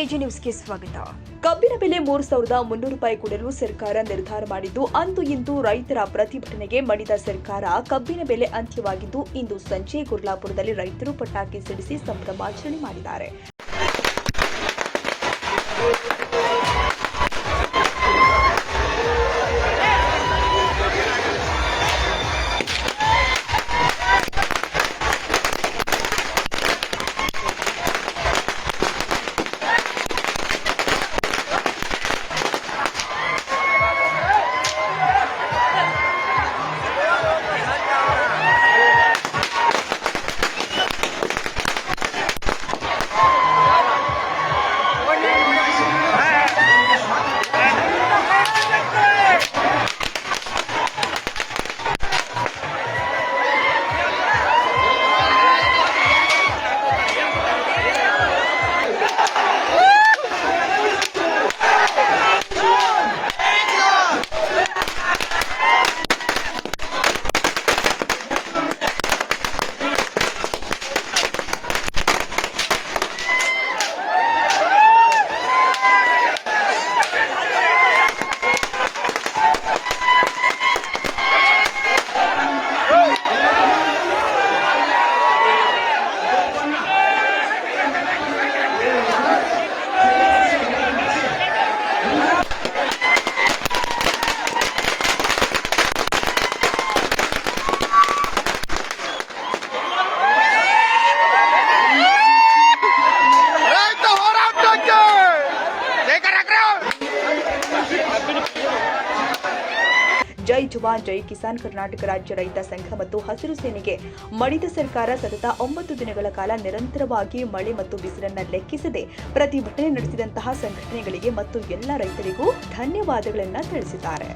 AG ನ್ಯೂಸ್ಗೆ ಸ್ವಾಗತ. ಕಬ್ಬಿನ ಬೆಲೆ 3,300 ರೂಪಾಯಿ ಕೊಡಲು ಸರ್ಕಾರ ನಿರ್ಧಾರ ಮಾಡಿದ್ದು, ಅಂದು ಇಂದು ರೈತರ ಪ್ರತಿಭಟನೆಗೆ ಮಣಿದ ಸರ್ಕಾರ ಕಬ್ಬಿನ ಬೆಲೆ ಅಂತ್ಯವಾಗಿದ್ದು, ಇಂದು ಸಂಜೆ ಗುರ್ಲಾಪುರದಲ್ಲಿ ರೈತರು ಪಟಾಕಿ ಸಿಡಿಸಿ ಸಂಭ್ರಮಾಚರಣೆ ಮಾಡಿದ್ದಾರೆ. ಜೈ ಜವಾನ್ ಜೈ ಕಿಸಾನ್ ಕರ್ನಾಟಕ ರಾಜ್ಯ ರೈತ ಸಂಘ ಮತ್ತು ಹಸಿರು ಸೇನೆಗೆ ಮಣಿದ ಸರ್ಕಾರ ಸತತ 9 ದಿನಗಳ ಕಾಲ ನಿರಂತರವಾಗಿ ಮಳೆ ಮತ್ತು ಬಿಸಿಲನ್ನು ಲೆಕ್ಕಿಸದೆ ಪ್ರತಿಭಟನೆ ನಡೆಸಿದಂತಹ ಸಂಘಟನೆಗಳಿಗೆ ಮತ್ತು ಎಲ್ಲ ರೈತರಿಗೂ ಧನ್ಯವಾದಗಳನ್ನು ತಿಳಿಸಿದ್ದಾರೆ.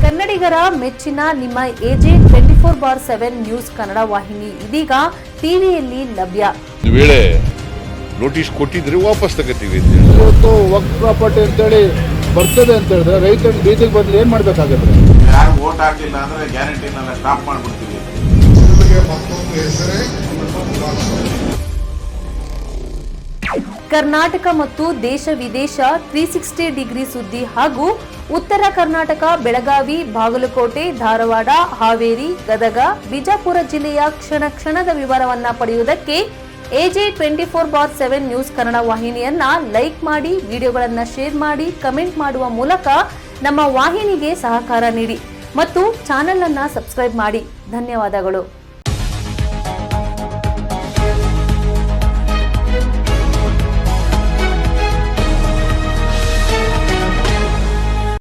ಕನ್ನಡಿಗರ ಮೆಚ್ಚಿನ ನಿಮ್ಮ ಎಜೆ 24/7 ನ್ಯೂಸ್ ಕನ್ನಡ ವಾಹಿನಿ ಇದೀಗ ಟಿವಿಯಲ್ಲಿ ಲಭ್ಯ. ವೇಳೆ ನೋಟಿಸ್ ಕೊಟ್ಟಿದ್ರೆ ವಾಪಸ್ ತಗೋತೀವಿ. ಇವತ್ತು ವಕ್ಫ್ ಪ್ರಾಪರ್ಟಿ ಅಂತೇಳಿ ಬರ್ತದೆ ಅಂತ ಹೇಳಿದ್ರೆ ರೈತರ ಬೀದಿಗೆ ಬಂದು ಏನ್ ಮಾಡ್ಬೇಕಾಗತ್ತೆ? ಯಾರು ವೋಟ್ ಹಾಕಲಿಲ್ಲ ಅಂದ್ರೆ ಗ್ಯಾರಂಟಿನೆಲ್ಲ ಸ್ಟಾಪ್ ಮಾಡ್ಬಿಡ್ತೀವಿ. ಕರ್ನಾಟಕ ಮತ್ತು ದೇಶ ವಿದೇಶ 360 ಡಿಗ್ರಿ ಸುದ್ದಿ ಹಾಗೂ ಉತ್ತರ ಕರ್ನಾಟಕ ಬೆಳಗಾವಿ, ಬಾಗಲಕೋಟೆ, ಧಾರವಾಡ, ಹಾವೇರಿ, ಗದಗ, ಬಿಜಾಪುರ ಜಿಲ್ಲೆಯ ಕ್ಷಣ ಕ್ಷಣದ ವಿವರವನ್ನ ಪಡೆಯುವುದಕ್ಕೆ ಎಜೆ 24/7 ನ್ಯೂಸ್ ಕನ್ನಡ ವಾಹಿನಿಯನ್ನ ಲೈಕ್ ಮಾಡಿ, ವಿಡಿಯೋಗಳನ್ನ ಶೇರ್ ಮಾಡಿ, ಕಮೆಂಟ್ ಮಾಡುವ ಮೂಲಕ ನಮ್ಮ ವಾಹಿನಿಗೆ ಸಹಕಾರ ನೀಡಿ ಮತ್ತು ಚಾನೆಲ್ ಅನ್ನ ಸಬ್ಸ್ಕ್ರೈಬ್ ಮಾಡಿ. ಧನ್ಯವಾದಗಳು.